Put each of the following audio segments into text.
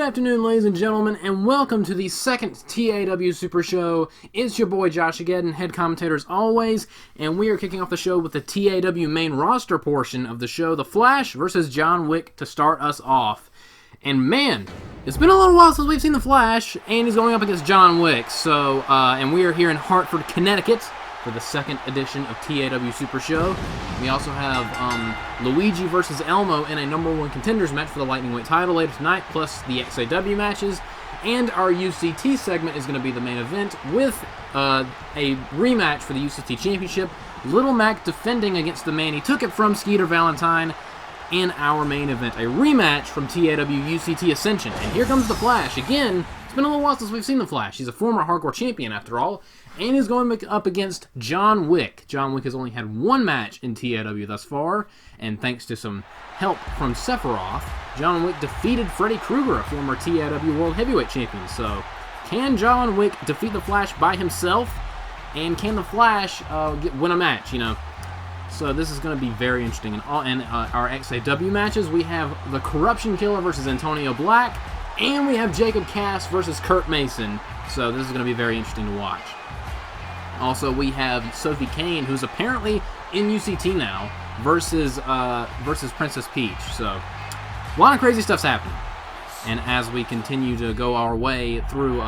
afternoon, ladies and gentlemen, and welcome to the second TAW Super-Show. It's your boy Josh again, head commentator as always, and we are kicking off the show with the TAW main roster portion of the show, The Flash versus John Wick, to start us off. And man, it's been a little while since we've seen The Flash, and he's going up against John Wick. So, and we are here in Hartford, Connecticut, for the second edition of TAW Super Show. We also have Luigi versus Elmo in a #1 contenders match for the Lightning Weight title later tonight, plus the XAW matches. And our UCT segment is going to be the main event with a rematch for the UCT Championship. Little Mac defending against the man he took it from, Skeeter Valentine, in our main event. A rematch from TAW UCT Ascension. And here comes the Flash. Again, it's been a little while since we've seen the Flash. He's a former hardcore champion after all. And he's going up against John Wick. John Wick has only had one match in TAW thus far, and thanks to some help from Sephiroth, John Wick defeated Freddy Krueger, a former TAW World Heavyweight Champion. So, can John Wick defeat the Flash by himself? And can the Flash win a match, you know? So this is going to be very interesting. In our XAW matches, we have the Corruption Killer versus Antonio Black, and we have Jacob Cass versus Kurt Mason. So this is going to be very interesting to watch. Also, we have Sophie Kane, who's apparently in UCT now, versus Princess Peach. So, a lot of crazy stuff's happening. And as we continue to go our way through,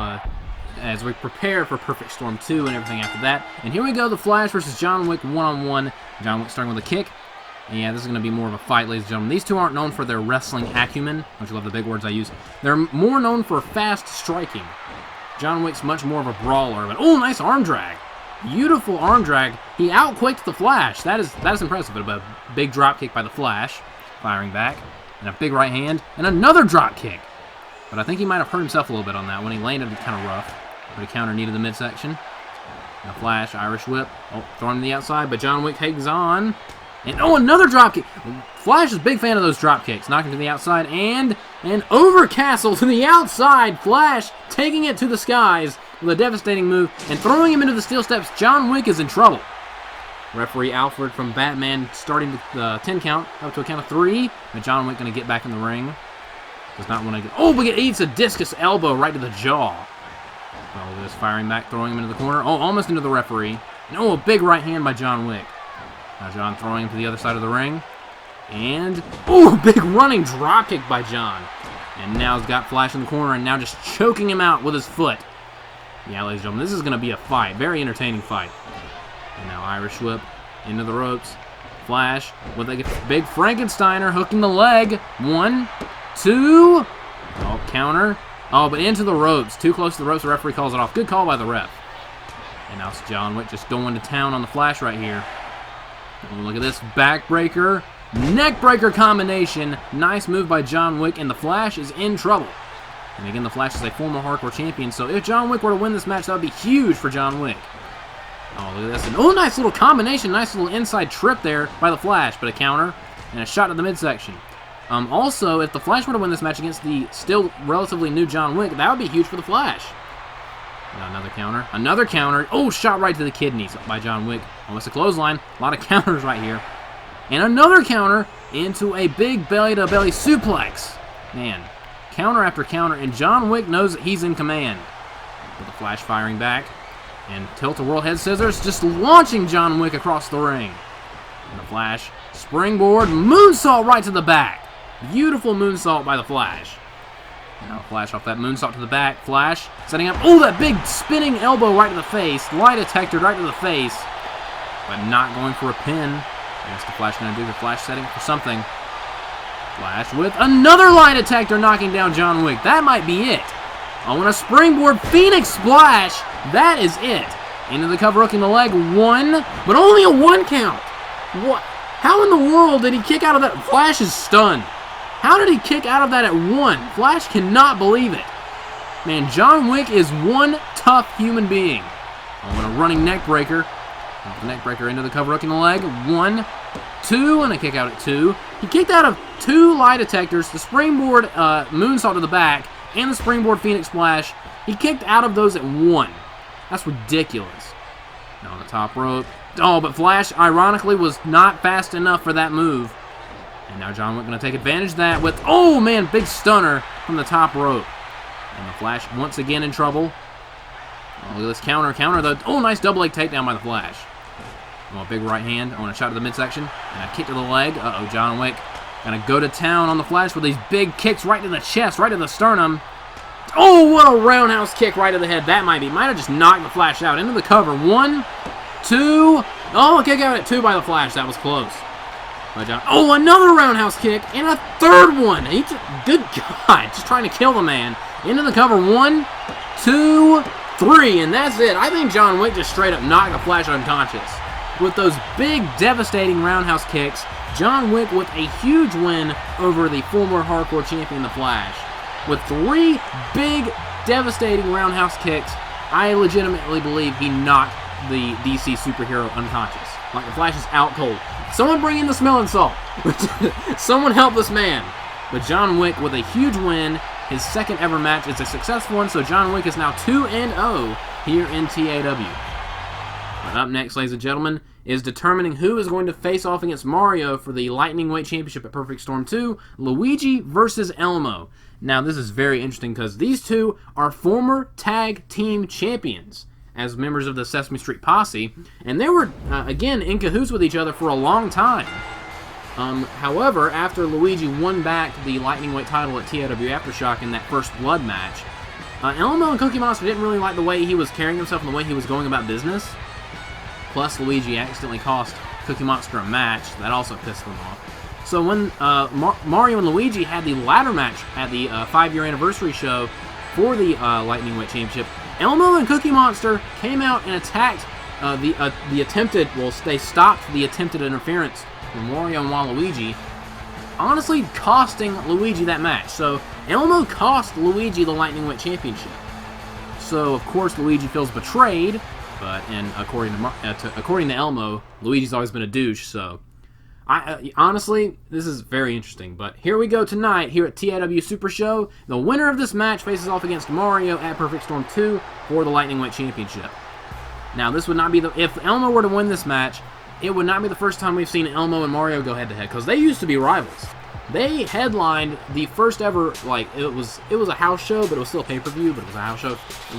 as we prepare for Perfect Storm 2 and everything after that. And here we go, The Flash versus John Wick one-on-one. John Wick starting with a kick. And yeah, this is going to be more of a fight, ladies and gentlemen. These two aren't known for their wrestling acumen. Don't you love the big words I use? They're more known for fast striking. John Wick's much more of a brawler. But, oh, nice arm drag. Beautiful arm drag. He outquicked the Flash. That is impressive. But a big drop kick by the Flash, firing back, and a big right hand, and another drop kick. But I think he might have hurt himself a little bit on that one. He landed kind of rough, but a counter needed the midsection. And a Flash, Irish whip. Oh, throwing to the outside, but John Wick hangs on. And oh, another drop kick. Flash is a big fan of those drop kicks. Knocking to the outside, and an overcastle to the outside. Flash taking it to the skies with a devastating move and throwing him into the steel steps. John Wick is in trouble. Referee Alfred from Batman starting the 10 count up to a count of 3. But John Wick going to get back in the ring. Does not want to get... Oh, but it eats a discus elbow right to the jaw. Oh, this firing back, throwing him into the corner. Oh, almost into the referee. And oh, a big right hand by John Wick. Now John throwing him to the other side of the ring. And, oh, a big running drop kick by John. And now he's got Flash in the corner and now just choking him out with his foot. Yeah, ladies and gentlemen, this is going to be a fight. Very entertaining fight. And now Irish whip into the ropes. Flash with a big Frankensteiner hooking the leg. 1, 2. Oh, counter. Oh, but into the ropes. Too close to the ropes. The referee calls it off. Good call by the ref. And now it's John Wick just going to town on the Flash right here. Oh, look at this backbreaker. Neckbreaker combination. Nice move by John Wick, and the Flash is in trouble. And again, the Flash is a former hardcore champion, so if John Wick were to win this match, that would be huge for John Wick. Oh, look at this. And, oh, nice little combination. Nice little inside trip there by the Flash, but a counter and a shot to the midsection. Also, if the Flash were to win this match against the still relatively new John Wick, that would be huge for the Flash. Another counter. Another counter. Oh, shot right to the kidneys by John Wick. Almost a clothesline. A lot of counters right here. And another counter into a big belly-to-belly suplex. Man, counter after counter, and John Wick knows that he's in command. With the Flash firing back. And tilt-a-whirl head scissors, just launching John Wick across the ring. And the Flash, springboard, moonsault right to the back. Beautiful moonsault by the Flash. Now Flash off that moonsault to the back. Flash setting up. Oh, that big spinning elbow right to the face. Lie detector right to the face. But not going for a pin. What's the Flash going to do? The Flash setting for something. Flash with another lie detector knocking down John Wick. That might be it. Oh, and a springboard Phoenix Splash. That is it. Into the cover, hooking the leg. 1, but only a 1 count. What? How in the world did he kick out of that? Flash is stunned. How did he kick out of that at 1? Flash cannot believe it. Man, John Wick is one tough human being. Oh, and a running neck breaker. The neck breaker into the cover, hooking the leg. 1, 2, and a kick out at 2. He kicked out of 2 lie detectors, the springboard moonsault to the back, and the springboard Phoenix Splash. He kicked out of those at 1. That's ridiculous. Now on the top rope. Oh, but Flash, ironically, was not fast enough for that move. And now John Wick going to take advantage of that with, oh man, big stunner from the top rope. And the Flash once again in trouble. Oh, look at this counter. Oh, nice double leg takedown by the Flash. Oh, a big right hand. Oh, and a shot to the midsection. And a kick to the leg. Uh-oh, John Wick gonna go to town on the Flash with these big kicks right to the chest, right to the sternum. Oh, what a roundhouse kick right to the head. That might have just knocked the Flash out. Into the cover. 1, 2. Oh, a kick out at 2 by the Flash. That was close. Oh, another roundhouse kick and a third one. Good God, just trying to kill the man. Into the cover. 1, 2, 3, and that's it. I think John Wick just straight up knocked the Flash unconscious. With those big, devastating roundhouse kicks, John Wick with a huge win over the former hardcore champion, the Flash. With 3 big, devastating roundhouse kicks, I legitimately believe he knocked the DC superhero unconscious. Like the Flash is out cold. Someone bring in the smelling salt. Someone help this man. But John Wick with a huge win. His second ever match is a successful one, so John Wick is now 2-0 here in TAW. But up next, ladies and gentlemen, is determining who is going to face off against Mario for the Lightning Weight Championship at Perfect Storm 2, Luigi versus Elmo. Now, this is very interesting because these two are former tag team champions as members of the Sesame Street Posse, and they were, again, in cahoots with each other for a long time. However, after Luigi won back the Lightning Weight title at TAW Aftershock in that first blood match, Elmo and Cookie Monster didn't really like the way he was carrying himself and the way he was going about business. Plus, Luigi accidentally cost Cookie Monster a match. That also pissed them off. So when Mario and Luigi had the ladder match at the 5-year anniversary show for the Lightning Weight Championship, Elmo and Cookie Monster came out and attacked the attempted, well, they stopped the attempted interference from Mario and Waluigi, honestly costing Luigi that match. So Elmo cost Luigi the Lightning Weight Championship. So of course Luigi feels betrayed, but according to Elmo, Luigi's always been a douche. So honestly, this is very interesting. But here we go tonight here at TAW Super-Show. The winner of this match faces off against Mario at Perfect Storm 2 for the Lightning Weight Championship. Now this would not be if Elmo were to win this match, it would not be the first time we've seen Elmo and Mario go head-to-head, because they used to be rivals. They headlined the first ever, like, it was a house show, but it was still pay-per-view, but it was a house show.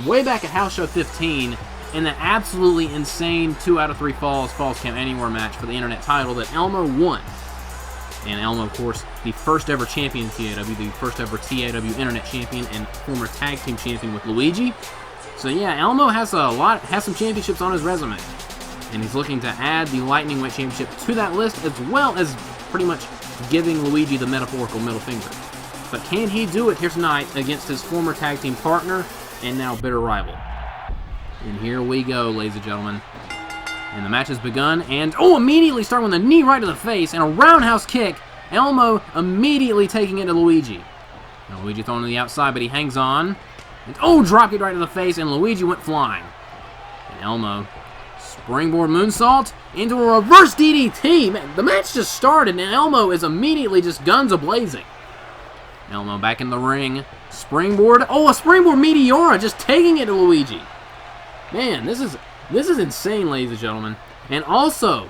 Way back at House Show 15, in the absolutely insane 2 out of 3 Falls Count Anywhere match for the Internet title that Elmo won. And Elmo, of course, the first ever champion in TAW, the first ever TAW Internet champion and former tag team champion with Luigi. So yeah, Elmo has some championships on his resume. And he's looking to add the Lightning Weight Championship to that list, as well as pretty much giving Luigi the metaphorical middle finger. But can he do it here tonight against his former tag team partner and now bitter rival? And here we go, ladies and gentlemen. And the match has begun, and immediately starting with a knee right to the face and a roundhouse kick. Elmo immediately taking it to Luigi. Now Luigi thrown to the outside, but he hangs on. And drop it right to the face, and Luigi went flying. And Elmo springboard moonsault into a reverse DDT. Man, the match just started, and Elmo is immediately just guns a-blazing. Elmo back in the ring. Springboard. A springboard Meteora, just taking it to Luigi. Man, this is insane, ladies and gentlemen. And also,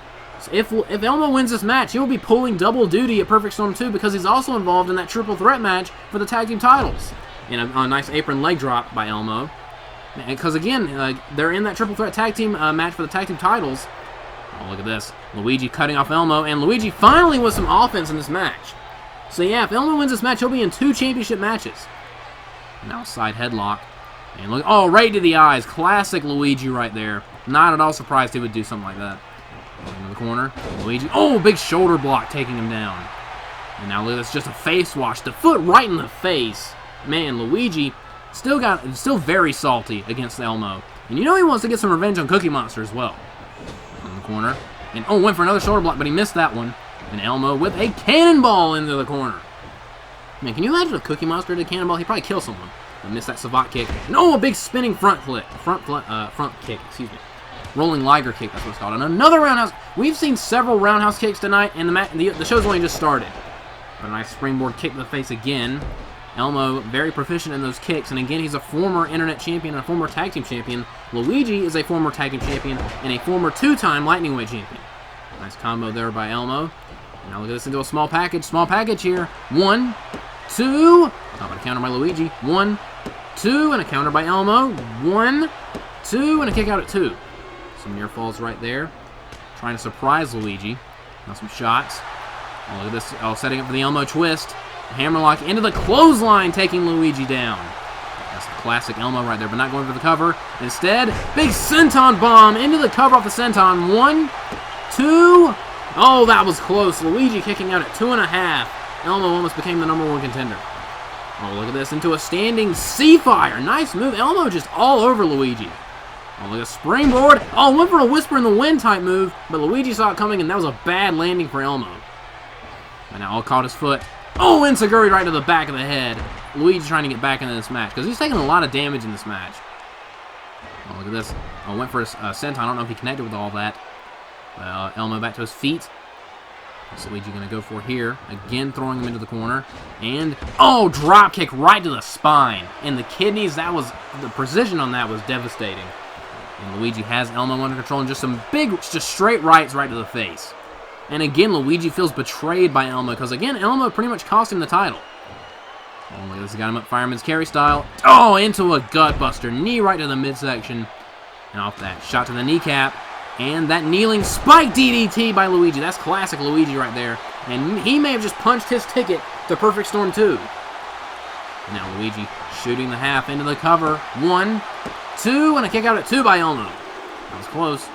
if Elmo wins this match, he will be pulling double duty at Perfect Storm 2 because he's also involved in that triple threat match for the tag team titles. And a nice apron leg drop by Elmo. Because again, they're in that triple threat tag team match for the tag team titles. Oh, look at this. Luigi cutting off Elmo, and Luigi finally with some offense in this match. So yeah, if Elmo wins this match, he'll be in 2 championship matches. Now side headlock. And look, right to the eyes. Classic Luigi right there. Not at all surprised he would do something like that. Into the corner. Luigi. Big shoulder block taking him down. And now look at this, just a face wash. The foot right in the face. Man, Luigi still very salty against Elmo. And you know he wants to get some revenge on Cookie Monster as well. In the corner. And went for another shoulder block, but he missed that one. And Elmo with a cannonball into the corner. Man, can you imagine if Cookie Monster did a cannonball? He'd probably kill someone. But missed that savate kick. And a big spinning front kick, excuse me. Rolling Liger kick, that's what it's called. And another roundhouse. We've seen several roundhouse kicks tonight, and the show's only just started. But a nice springboard kick to the face again. Elmo, very proficient in those kicks, and again, he's a former Internet champion and a former tag team champion. Luigi is a former tag team champion and a former 2-time Lightning Weight champion. Nice combo there by Elmo. Now look at this into a small package here. 1, 2. How about a counter by Luigi? 1, 2, and a counter by Elmo. 1, 2, and a kick out at 2. Some near falls right there. Trying to surprise Luigi. Now some shots. Oh, look at this. Oh, setting up for the Elmo twist. Hammerlock into the clothesline, taking Luigi down. That's the classic Elmo right there, but not going for the cover. Instead, big senton bomb into the cover off the senton. 1, 2. Oh, that was close. Luigi kicking out at 2.5. Elmo almost became the #1 contender. Oh, look at this. Into a standing sea fire. Nice move. Elmo just all over Luigi. Oh, look at a springboard. Oh, went for a whisper in the wind type move, but Luigi saw it coming, and that was a bad landing for Elmo. And now caught his foot. Oh, Enziguri right to the back of the head. Luigi trying to get back into this match, because he's taking a lot of damage in this match. Oh, look at this. Oh, went for a senton. I don't know if he connected with all that. Elmo back to his feet. What's Luigi going to go for here? Again, throwing him into the corner. And, oh, drop kick right to the spine. And the kidneys, that was, the precision on that was devastating. And Luigi has Elmo under control, and just some big, just straight rights right to the face. And again, Luigi feels betrayed by Elmo, because again, Elmo pretty much cost him the title. Oh, look at this, got him up fireman's carry style. Oh, into a gut buster. Knee right to the midsection. And off that, shot to the kneecap. And that kneeling spike DDT by Luigi. That's classic Luigi right there. And he may have just punched his ticket to Perfect Storm 2. And now Luigi shooting the half into the cover. 1, 2, and a kick out at 2 by Elmo. That was close.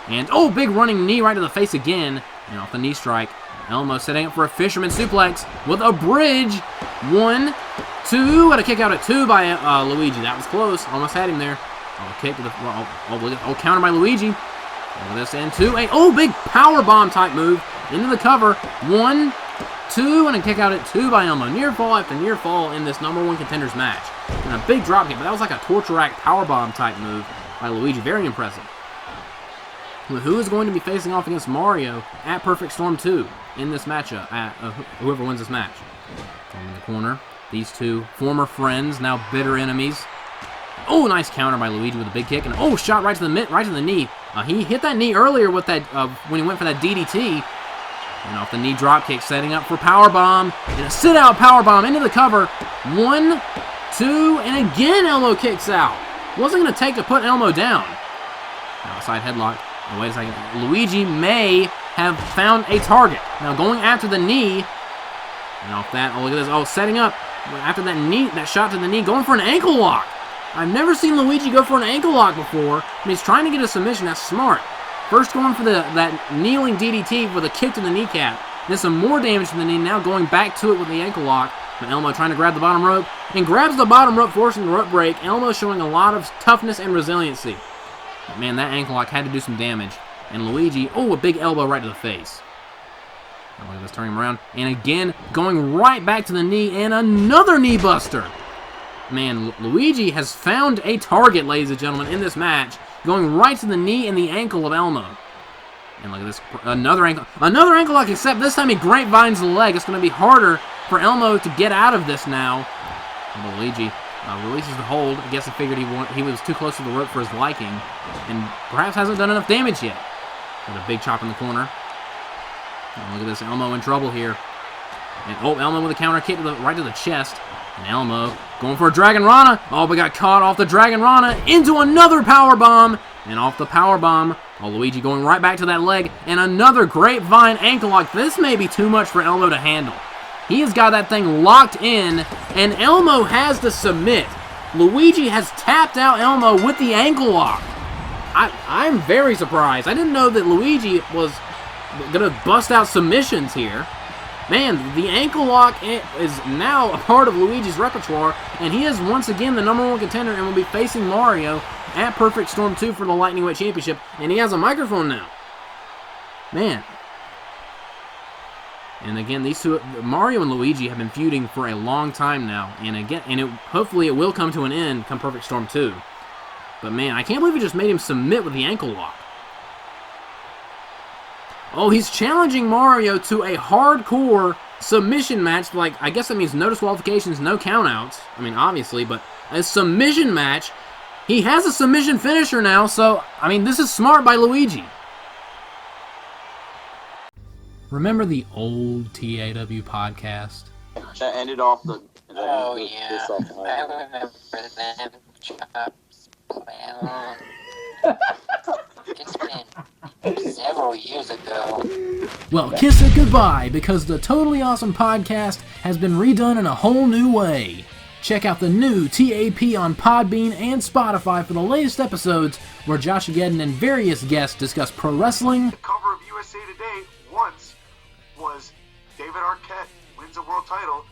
And, oh, big running knee right to the face again. And off the knee strike. Elmo setting up for a fisherman suplex with a bridge. 1, 2, and a kick out at 2 by Luigi. That was close. Almost had him there. Oh, kick to the, counter by Luigi. Look at this, and 2, 8. Oh, big power bomb type move into the cover. 1, 2, and a kick out at 2 by Elmo. Near fall after near fall in this #1 contenders match. And a big drop kick, but that was like a torture rack power bomb type move by Luigi. Very impressive. Who is going to be facing off against Mario at Perfect Storm 2 in this matchup? Whoever wins this match. In the corner, these two former friends, now bitter enemies. Oh, nice counter by Luigi with a big kick, and oh, shot right to the knee. He hit that knee earlier with that when he went for that DDT. And off the knee drop kick, setting up for powerbomb. And a sit-out powerbomb into the cover. 1, 2, and again Elmo kicks out. Wasn't going to take to put Elmo down. Outside headlock. Oh, wait a second. Luigi may have found a target. Now going after the knee. And off that, oh, look at this. Oh, setting up after that knee, that shot to the knee, going for an ankle lock. I've never seen Luigi go for an ankle lock before. I mean, he's trying to get a submission. That's smart. First going for that kneeling DDT with a kick to the kneecap. Then some more damage to the knee. Now going back to it with the ankle lock. But Elmo trying to grab the bottom rope. And grabs the bottom rope, forcing the rope break. Elmo showing a lot of toughness and resiliency. But man, that ankle lock had to do some damage. And Luigi, oh, a big elbow right to the face. Now look at this, turning him around. And again, going right back to the knee. And another knee buster. Man, Luigi has found a target, ladies and gentlemen, in this match, going right to the knee and the ankle of Elmo. And look at this, another ankle lock, except this time he grapevines the leg. It's going to be harder for Elmo to get out of this now. And Luigi releases the hold. I guess he figured he was too close to the rope for his liking, and perhaps hasn't done enough damage yet. With a big chop in the corner. And look at this, Elmo in trouble here. And oh, Elmo with a counter kick right to the chest. And Elmo going for a Dragon Rana. Oh, but got caught off the Dragon Rana into another power bomb. And off the power bomb, oh, Luigi going right back to that leg. And another grapevine ankle lock. This may be too much for Elmo to handle. He has got that thing locked in, and Elmo has to submit. Luigi has tapped out Elmo with the ankle lock. I'm very surprised. I didn't know that Luigi was going to bust out submissions here. Man, the ankle lock is now a part of Luigi's repertoire, and he is once again the #1 contender and will be facing Mario at Perfect Storm 2 for the Lightning Weight Championship, and he has a microphone now. Man. And again, these two, Mario and Luigi, have been feuding for a long time now, and again, hopefully it will come to an end come Perfect Storm 2. But man, I can't believe he just made him submit with the ankle lock. Oh, he's challenging Mario to a hardcore submission match. Like, I guess that means no disqualifications, no countouts. I mean, obviously, but a submission match. He has a submission finisher now, so, I mean, this is smart by Luigi. Remember the old TAW podcast? That ended off the... Oh, yeah. I remember them chops. Well, it's been several years ago. Well, kiss it goodbye, because the Totally Awesome podcast has been redone in a whole new way. Check out the new TAP on Podbean and Spotify for the latest episodes where Josh Geddon and various guests discuss pro wrestling. The cover of USA Today once was David Arquette wins a world title.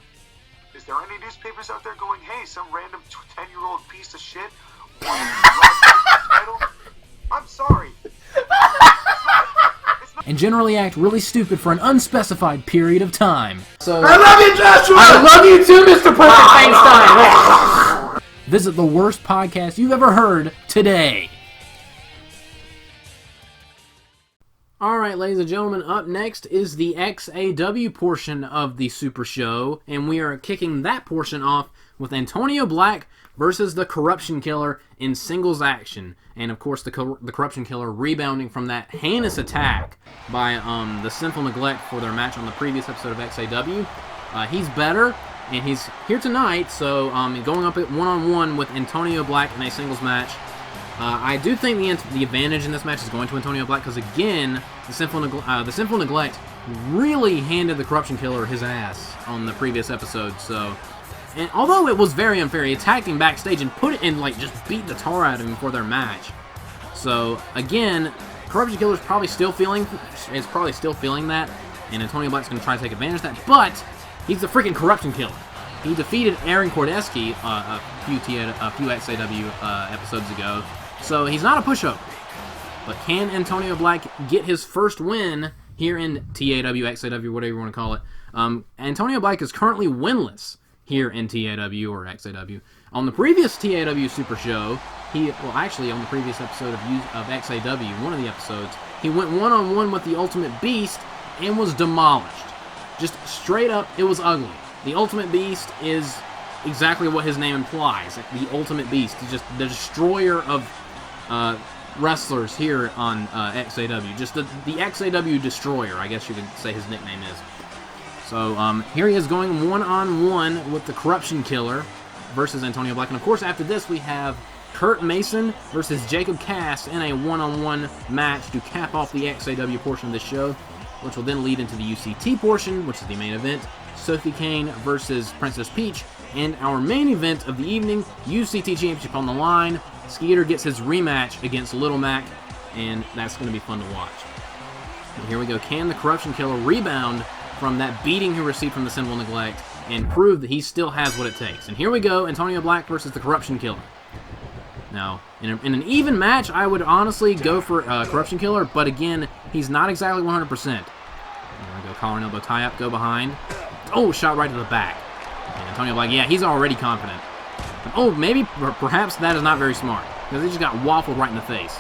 Is there any newspapers out there going, hey, some random 10-year-old piece of shit won a title? I'm sorry. And generally act really stupid for an unspecified period of time. So I love you, Joshua! I love you too, Mr. Perfect Einstein! Visit the worst podcast you've ever heard today. Alright, ladies and gentlemen, up next is the XAW portion of the Super Show, and we are kicking that portion off with Antonio Black versus the Corruption Killer in singles action. And of course, the Corruption Killer rebounding from that heinous attack by the Sinful Neglect for their match on the previous episode of XAW. He's better, and he's here tonight, so going up at one-on-one with Antonio Black in a singles match. I do think the advantage in this match is going to Antonio Black, because again, the Sinful Neglect really handed the Corruption Killer his ass on the previous episode, so... And although it was very unfair, he attacked him backstage and put it in, like, just beat the tar out of him for their match. So, again, Corruption Killer's probably still feeling that, and Antonio Black's going to try to take advantage of that, but he's the freaking Corruption Killer. He defeated Aaron Kordeski a few XAW episodes ago, so he's not a pushover. But can Antonio Black get his first win here in TAW, XAW, whatever you want to call it? Antonio Black is currently winless here in TAW or XAW. On the previous TAW Super Show, on the previous episode of XAW, one of the episodes, he went one-on-one with the Ultimate Beast and was demolished. Just straight up, it was ugly. The Ultimate Beast is exactly what his name implies. The Ultimate Beast is just the destroyer of wrestlers here on XAW. Just the XAW Destroyer, I guess you could say his nickname is. So here he is going one-on-one with the Corruption Killer versus Antonio Black. And of course, after this, we have Kurt Mason versus Jacob Cass in a one-on-one match to cap off the XAW portion of the show, which will then lead into the UCT portion, which is the main event. Sophie Kane versus Princess Peach. And our main event of the evening, UCT Championship on the line. Skeeter gets his rematch against Little Mac, and that's going to be fun to watch. And here we go. Can the Corruption Killer rebound from that beating he received from the Sinful Neglect and prove that he still has what it takes? And here we go, Antonio Black versus the Corruption Killer. Now, in an even match, I would honestly go for Corruption Killer, but again, he's not exactly 100%. There we go, collar and elbow tie-up, go behind. Oh, shot right to the back. And Antonio Black, yeah, he's already confident. Oh, maybe, perhaps that is not very smart, because he just got waffled right in the face.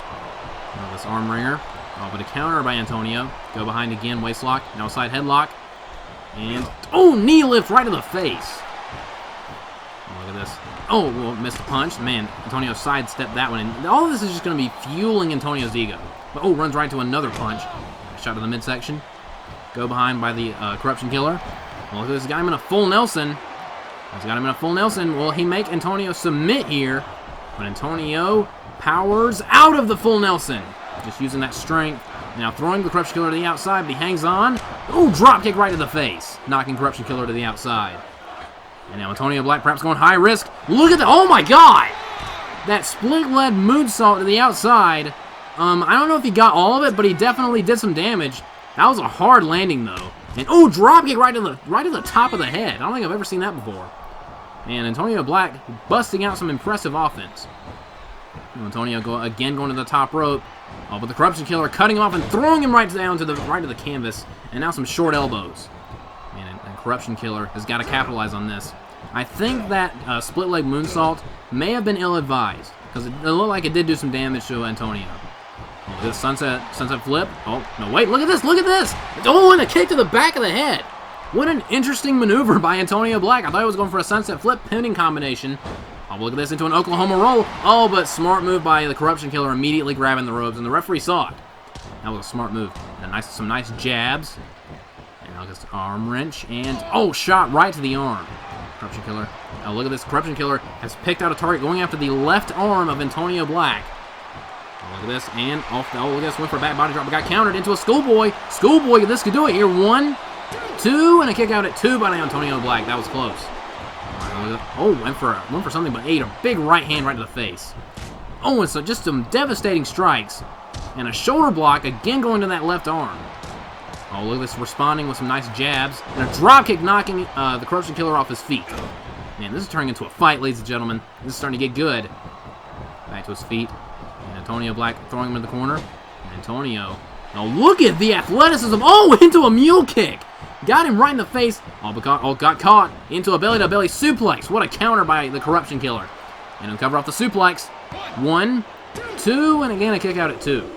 Now this arm wringer. Oh, but a counter by Antonio. Go behind again, waistlock. Now side headlock. And, oh, knee lift right to the face. Oh, look at this. Oh, well, missed the punch. Man, Antonio sidestepped that one. And all of this is just going to be fueling Antonio's ego. But, oh, runs right to another punch. Shot to the midsection. Go behind by the Corruption Killer. Well, look at this. Got him in a full Nelson. He's got him in a full Nelson. Will he make Antonio submit here? But Antonio powers out of the full Nelson. Just using that strength. Now throwing the Corruption Killer to the outside, but he hangs on. Ooh, drop kick right to the face. Knocking Corruption Killer to the outside. And now Antonio Black perhaps going high risk. Look at that. Oh my God! That split leg moonsault to the outside. I don't know if he got all of it, but he definitely did some damage. That was a hard landing though. And oh, drop kick right to the top of the head. I don't think I've ever seen that before. And Antonio Black busting out some impressive offense. Antonio going to the top rope. Oh, but the Corruption Killer cutting off and throwing him right down to the canvas. And now some short elbows. And Corruption Killer has got to capitalize on this. I think that split leg moonsault may have been ill-advised, because it looked like it did do some damage to Antonio. Oh, this sunset flip. Oh, no, wait, look at this, look at this! Oh, and a kick to the back of the head! What an interesting maneuver by Antonio Black. I thought he was going for a sunset flip pinning combination. Oh, look at this, into an Oklahoma roll. Oh, but smart move by the Corruption Killer, immediately grabbing the ropes, and the referee saw it. That was a smart move. And some nice jabs. And August arm wrench, and shot right to the arm. Corruption Killer. Oh, look at this. Corruption Killer has picked out a target going after the left arm of Antonio Black. Oh, look at this, and look at this. Went for a back body drop, but got countered into a schoolboy. Schoolboy, this could do it here. 1, 2, and a kick out at 2 by Antonio Black. That was close. Went for something, but ate a big right hand right to the face. And so just some devastating strikes. And a shoulder block, again going to that left arm. Oh, look at this, responding with some nice jabs. And a dropkick knocking the Corruption Killer off his feet. Man, this is turning into a fight, ladies and gentlemen. This is starting to get good. Back to his feet. And Antonio Black throwing him in the corner. And Antonio. Oh, look at the athleticism. Into a mule kick. Got him right in the face. Got caught into a belly-to-belly suplex. What a counter by the Corruption Killer. And he'll cover off the suplex. 1, 2, and again a kick out at 2.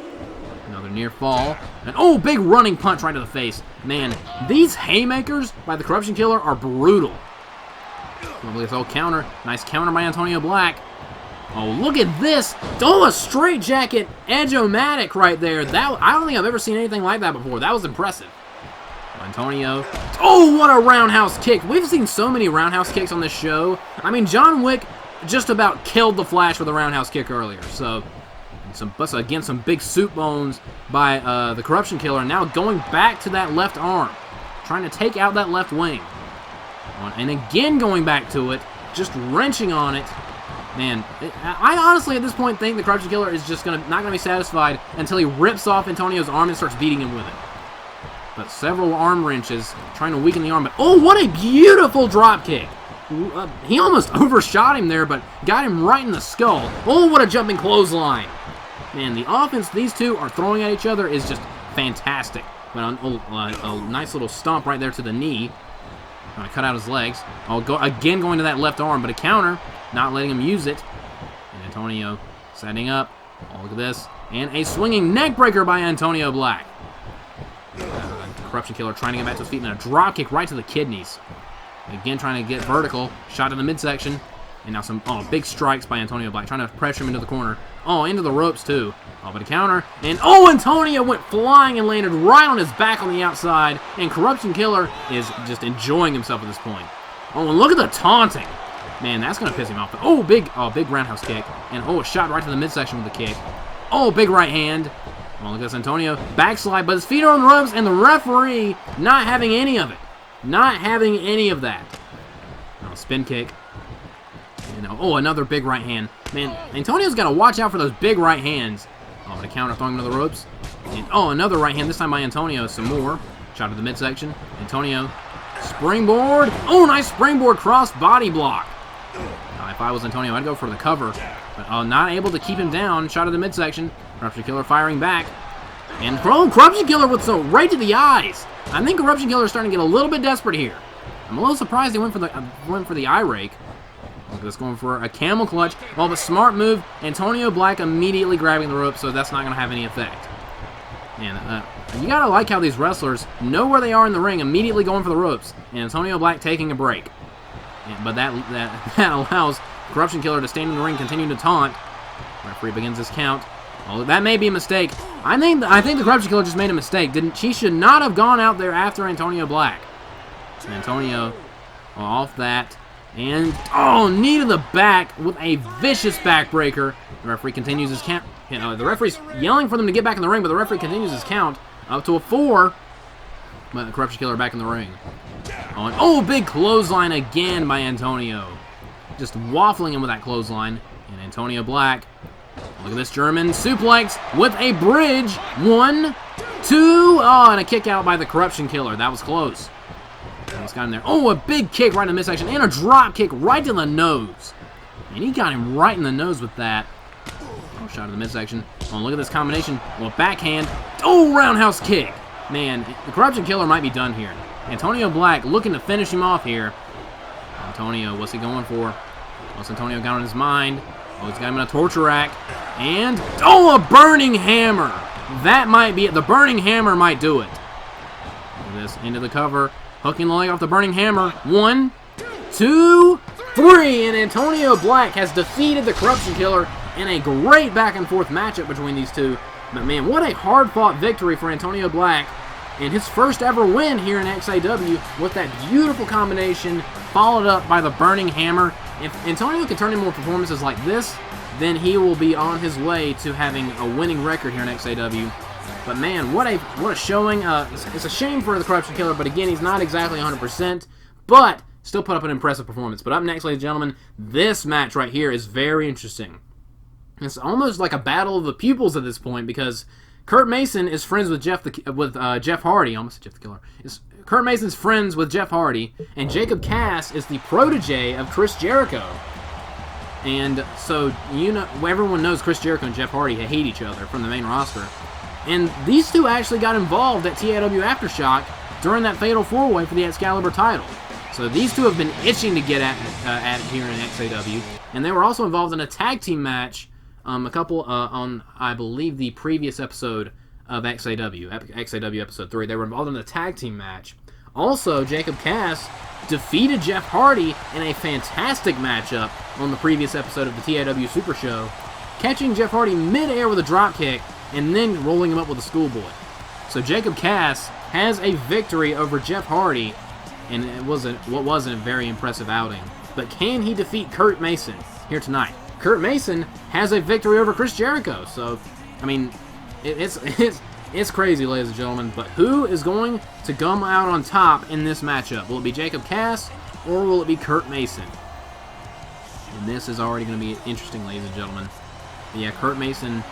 Another near fall. And big running punch right to the face. Man, these haymakers by the Corruption Killer are brutal. Look at this counter. Nice counter by Antonio Black. Look at this. A straight jacket edge-o-matic right there. I don't think I've ever seen anything like that before. That was impressive. Antonio. What a roundhouse kick. We've seen so many roundhouse kicks on this show. I mean, John Wick just about killed the Flash with a roundhouse kick earlier. So, some big soup bones by the Corruption Killer. Now going back to that left arm. Trying to take out that left wing. And again going back to it. Just wrenching on it. Man, I honestly at this point think the Corruption Killer is just not going to be satisfied until he rips off Antonio's arm and starts beating him with it. But several arm wrenches trying to weaken the arm. But what a beautiful drop kick. He almost overshot him there, but got him right in the skull. What a jumping clothesline. Man, the offense these two are throwing at each other is just fantastic. But a nice little stomp right there to the knee. Trying to cut out his legs. Going to that left arm, but a counter. Not letting him use it. And Antonio setting up. Look at this. And a swinging neck breaker by Antonio Black. Corruption Killer trying to get back to his feet, and a drop kick right to the kidneys. Again, trying to get vertical. Shot in the midsection. And now some big strikes by Antonio Black, trying to pressure him into the corner. Into the ropes, too. But a counter. And Antonio went flying and landed right on his back on the outside. And Corruption Killer is just enjoying himself at this point. And look at the taunting. Man, that's going to piss him off. Big roundhouse kick. And a shot right to the midsection with the kick. Big right hand. Look at this, Antonio. Backslide, but his feet are on the ropes, and the referee not having any of it. Not having any of that. Spin kick. And, another big right hand. Man, Antonio's got to watch out for those big right hands. The counter throwing him to the ropes. And, another right hand, this time by Antonio. Some more. Shot to the midsection. Antonio. Springboard. Nice springboard cross body block. If I was Antonio, I'd go for the cover. But not able to keep him down. Shot to the midsection. Corruption Killer firing back. And Corruption Killer with some right to the eyes. I think Corruption Killer is starting to get a little bit desperate here. I'm a little surprised he went for the eye rake. Look at this, going for a camel clutch. But smart move. Antonio Black immediately grabbing the rope, so that's not going to have any effect. And you got to like how these wrestlers know where they are in the ring, immediately going for the ropes. And Antonio Black taking a break. But that allows Corruption Killer to stand in the ring, continue to taunt. Referee begins his count. That may be a mistake. I think the Corruption Killer just made a mistake. She should not have gone out there after Antonio Black. And Antonio off that. And, knee to the back with a vicious backbreaker. The referee continues his count. The referee's yelling for them to get back in the ring, but the referee continues his count up to a 4. But the Corruption Killer back in the ring. Big clothesline again by Antonio. Just waffling him with that clothesline. And Antonio Black. Look at this German suplex with a bridge. 1, 2. And a kick out by the Corruption Killer. That was close. Almost got him there. A big kick right in the midsection. And a drop kick right to the nose. And he got him right in the nose with that. Shot to the midsection. Look at this combination. Backhand. Roundhouse kick. Man, the Corruption Killer might be done here. Antonio Black looking to finish him off here. Antonio, what's he going for? What's Antonio got on his mind? He's got him in a torture rack. And, a burning hammer. That might be it. The burning hammer might do it. Look at this, into the cover. Hooking the leg off the burning hammer. 1, 2, 3. And Antonio Black has defeated the Corruption Killer in a great back and forth matchup between these two. But man, what a hard fought victory for Antonio Black. and his first ever win here in XAW with that beautiful combination, followed up by the Burning Hammer. If Antonio can turn in more performances like this, then he will be on his way to having a winning record here in XAW. But man, what a showing. It's a shame for the Corruption Killer, but again, he's not exactly 100%, but still put up an impressive performance. But up next, ladies and gentlemen, this match right here is very interesting. It's almost like a battle of the pupils at this point, because Kurt Mason is friends with Jeff Hardy. Almost said Jeff the Killer. Kurt Mason's friends with Jeff Hardy, and Jacob Cass is the protege of Chris Jericho. And so, you know, everyone knows Chris Jericho and Jeff Hardy hate each other from the main roster. And these two actually got involved at TAW Aftershock during that Fatal 4-Way for the Excalibur title. So these two have been itching to get at it here in XAW. And they were also involved in a tag team match on, I believe, the previous episode of XAW episode 3. They were involved in a tag team match. Also, Jacob Cass defeated Jeff Hardy in a fantastic matchup on the previous episode of the TAW Super-Show, catching Jeff Hardy mid-air with a dropkick and then rolling him up with a schoolboy. So Jacob Cass has a victory over Jeff Hardy, and it wasn't a very impressive outing. But can he defeat Kurt Mason here tonight? Kurt Mason has a victory over Chris Jericho. So, I mean, it's crazy, ladies and gentlemen. But who is going to come out on top in this matchup? Will it be Jacob Cass, or will it be Kurt Mason? And this is already going to be interesting, ladies and gentlemen. But yeah, Kurt Mason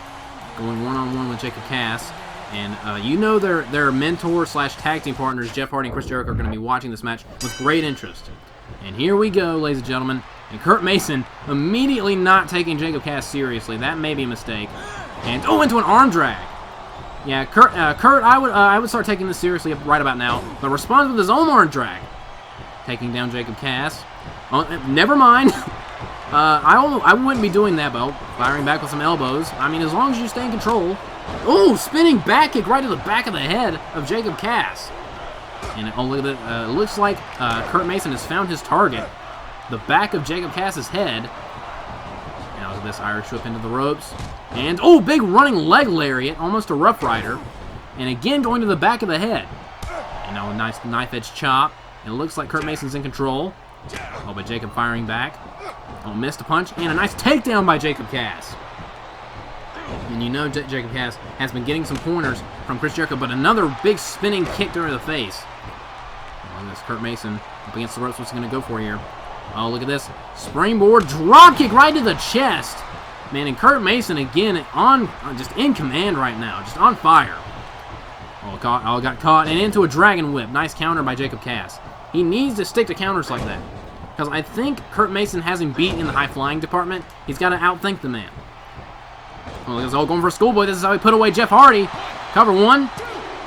going one-on-one with Jacob Cass. And you know their mentor/tag team partners, Jeff Hardy and Chris Jericho, are going to be watching this match with great interest. And here we go, ladies and gentlemen. And Kurt Mason immediately not taking Jacob Cass seriously. That may be a mistake. And into an arm drag. Yeah, Kurt, I would start taking this seriously right about now. But responds with his own arm drag, taking down Jacob Cass. Never mind. I wouldn't be doing that, but firing back with some elbows. I mean, as long as you stay in control. Oh, spinning back kick right to the back of the head of Jacob Cass. And look at it. It looks like Kurt Mason has found his target, the back of Jacob Cass's head. Now look at this Irish whip into the ropes. And, big running leg lariat, almost a Rough Rider. And again going to the back of the head. And now a nice knife edge chop. And it looks like Kurt Mason's in control. But Jacob firing back. Missed a punch. And a nice takedown by Jacob Cass. And you know Jacob Cass has been getting some pointers from Chris Jericho, but another big spinning kick to the face. Look at this, Kurt Mason up against the ropes. What's he going to go for here? Oh, look at this. Springboard drop kick right to the chest. Man, and Kurt Mason again just in command right now, just on fire. Got caught and into a dragon whip. Nice counter by Jacob Cass. He needs to stick to counters like that, because I think Kurt Mason has him beat in the high flying department. He's got to outthink the man. Well, he's all going for a schoolboy. This is how he put away Jeff Hardy. Cover 1,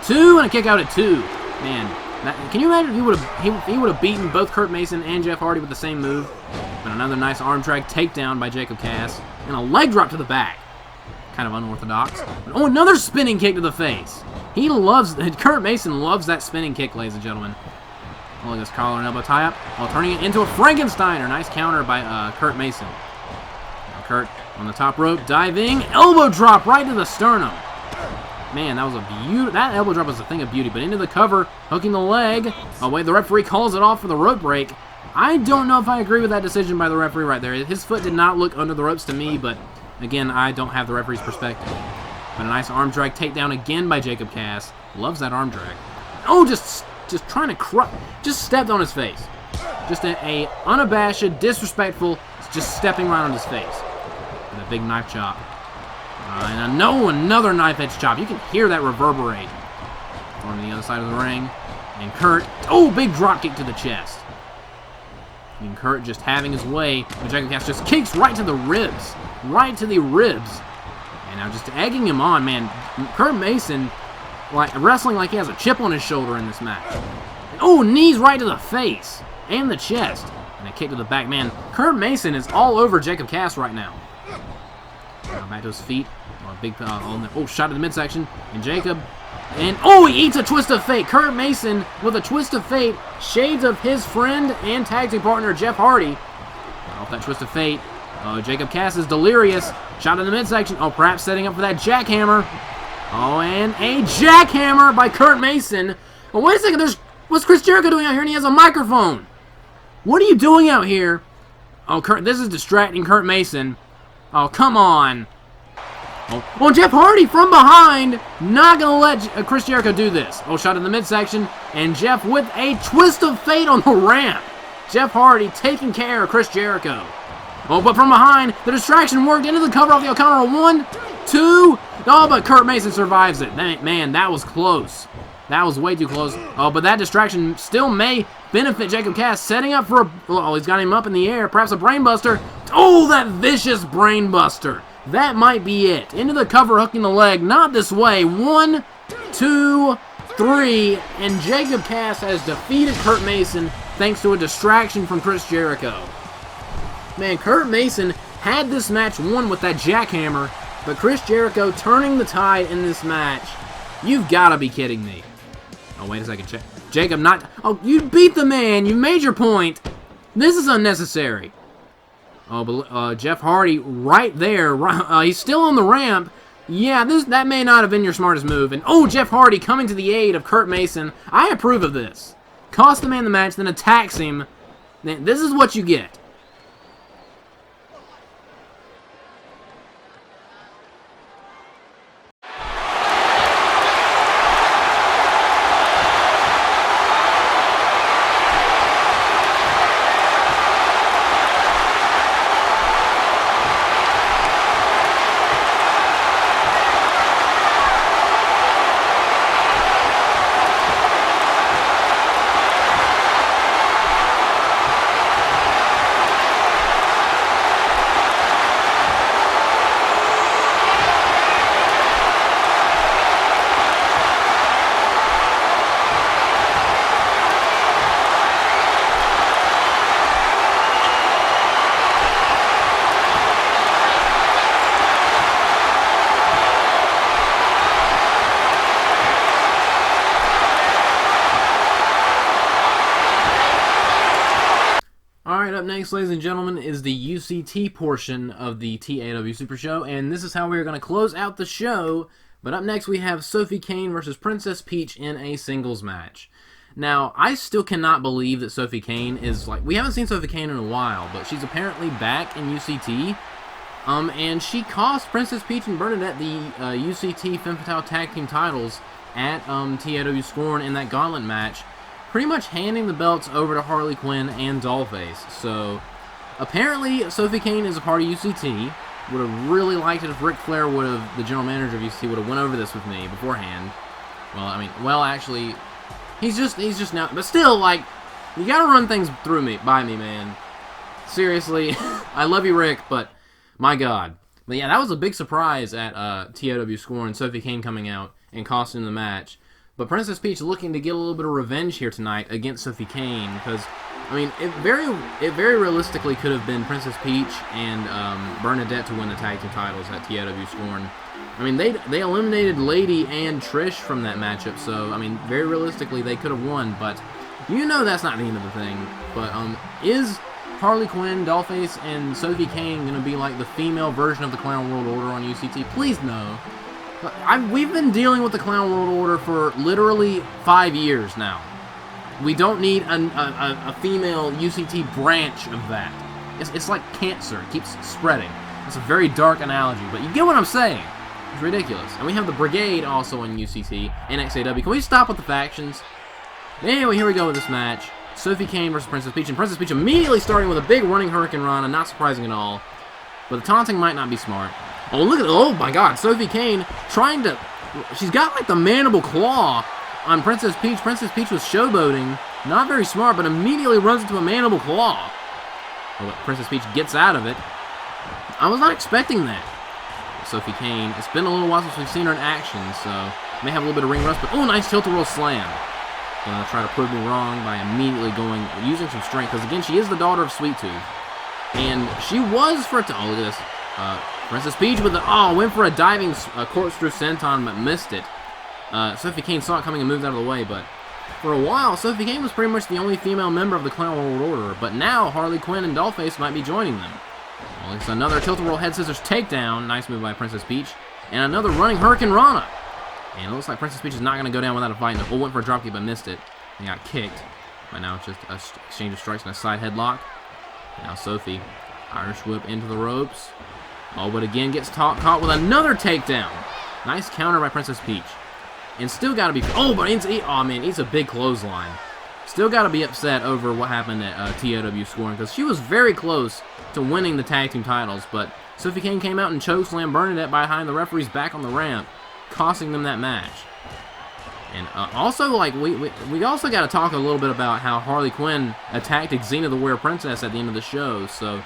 2, and a kick out at 2. Man, can you imagine if he would have beaten both Kurt Mason and Jeff Hardy with the same move? And another nice arm drag takedown by Jacob Cass, and a leg drop to the back. Kind of unorthodox. But, another spinning kick to the face. Kurt Mason loves that spinning kick, ladies and gentlemen. Look at this collar and elbow tie up, while turning it into a Frankensteiner. Nice counter by Kurt Mason. Now Kurt on the top rope, diving, elbow drop right to the sternum. Man, that was that elbow drop was a thing of beauty. But into the cover, hooking the leg. Oh wait, the referee calls it off for the rope break. I don't know if I agree with that decision by the referee right there. His foot did not look under the ropes to me, but again, I don't have the referee's perspective. But a nice arm drag takedown again by Jacob Cass. Loves that arm drag. Just trying to just stepped on his face. Just a unabashed, disrespectful, just stepping right on his face. And a big knife chop. And another knife edge chop. You can hear that reverberate. On the other side of the ring. And Kurt, big drop kick to the chest. And Kurt just having his way. But Jacob Cass just kicks right to the ribs. Right to the ribs. And now just egging him on, man. Kurt Mason, wrestling like he has a chip on his shoulder in this match. Knees right to the face. And the chest. And a kick to the back. Man, Kurt Mason is all over Jacob Cass right now. Back to his feet. Big shot to the midsection. And Jacob. And he eats a twist of fate. Kurt Mason with a twist of fate. Shades of his friend and tag team partner Jeff Hardy. Off that twist of fate. Jacob Cass is delirious. Shot in the midsection. Perhaps setting up for that jackhammer. Oh, and a jackhammer by Kurt Mason. Oh, wait a second. What's Chris Jericho doing out here? And he has a microphone. What are you doing out here? Oh, this is distracting Kurt Mason. Oh, come on. Oh, Jeff Hardy from behind. Not going to let Chris Jericho do this. Oh, shot in the midsection. And Jeff with a twist of fate on the ramp. Jeff Hardy taking care of Chris Jericho. Oh, but from behind, the distraction worked into the cover off the O'Connor. 1, 2. Oh, but Kurt Mason survives it. Man, that was close. That was way too close. Oh, but that distraction still may benefit Jacob Cass. Setting up for a... Oh, he's got him up in the air. Perhaps a brainbuster. Oh, that vicious brainbuster. That might be it. Into the cover, hooking the leg. Not this way. 1, 2, 3. And Jacob Cass has defeated Kurt Mason thanks to a distraction from Chris Jericho. Man, Kurt Mason had this match won with that jackhammer, but Chris Jericho turning the tide in this match. You've got to be kidding me. Oh, wait a second. Jacob not... Oh, you beat the man. You made your point. This is unnecessary. Oh, but Jeff Hardy right there. He's still on the ramp. Yeah, that may not have been your smartest move. And, oh, Jeff Hardy coming to the aid of Kurt Mason. I approve of this. Cost the man the match, then attacks him. This is what you get. Up next, ladies and gentlemen, is the UCT portion of the TAW Super-Show, and this is how we're going to close out the show. But up next, we have Sophie Kane versus Princess Peach in a singles match. Now, I still cannot believe that Sophie Kane is we haven't seen Sophie Kane in a while, but she's apparently back in UCT. And she cost Princess Peach and Bernadette the UCT Femme Fatale Tag Team titles at TAW Scorn in that gauntlet match, pretty much handing the belts over to Harley Quinn and Dollface. So, apparently, Sophie Kane is a part of UCT. Would have really liked it if Ric Flair would have, the general manager of UCT, would have went over this with me beforehand. Well, actually, he's just now, but still, you gotta run things by me, man. Seriously, I love you, Rick, but my God. But yeah, that was a big surprise at TAW Scorn, Sophie Kane coming out and costing the match. But Princess Peach looking to get a little bit of revenge here tonight against Sophie Kane, because it very realistically could have been Princess Peach and Bernadette to win the tag team titles at TAW Scorn. They eliminated Lady and Trish from that matchup, so very realistically they could have won. But that's not the end of the thing. But is Harley Quinn, Dollface, and Sophie Kane going to be like the female version of the Clown World Order on UCT? Please no. We've been dealing with the Clown World Order for literally 5 years now. We don't need a female UCT branch of that. It's like cancer. It keeps spreading. It's a very dark analogy, but you get what I'm saying. It's ridiculous. And we have the Brigade also in UCT and XAW. Can we stop with the factions? Anyway, here we go with this match. Sophie Kane versus Princess Peach. And Princess Peach immediately starting with a big running Hurricane Rana. Not surprising at all. But the taunting might not be smart. Oh, look at... Oh, my God. Sophie Kane trying to... She's got, the mandible claw on Princess Peach. Princess Peach was showboating. Not very smart, but immediately runs into a mandible claw. Oh, but Princess Peach gets out of it. I was not expecting that. Sophie Kane. It's been a little while since we've seen her in action, so may have a little bit of ring rust. But, oh, nice tilt-a-roll slam. Gonna try to prove me wrong by immediately using some strength. Because, again, she is the daughter of Sweet Tooth. And she was for... Oh, look at this. Princess Peach with went for a diving corkscrew senton, but missed it. Sophie Kane saw it coming and moved out of the way, but for a while, Sophie Kane was pretty much the only female member of the Clown World Order, but now Harley Quinn and Dollface might be joining them. Well, it's another tilt-a-roll head scissors takedown, nice move by Princess Peach, and another running Hurricane Rana. And it looks like Princess Peach is not going to go down without a fight. Oh, went for a dropkick but missed it. He got kicked. But now it's just an exchange of strikes and a side headlock. Now Sophie, Irish whip into the ropes. Oh, but again gets caught with another takedown. Nice counter by Princess Peach. And still got to be... Oh, but oh man, it's a big clothesline. Still got to be upset over what happened at TAW scoring, because she was very close to winning the tag team titles, but Sophie Kane came out and chokeslammed Bernadette behind the referee's back on the ramp, costing them that match. And also, like, we also got to talk a little bit about how Harley Quinn attacked Xena the Warrior Princess at the end of the show. So,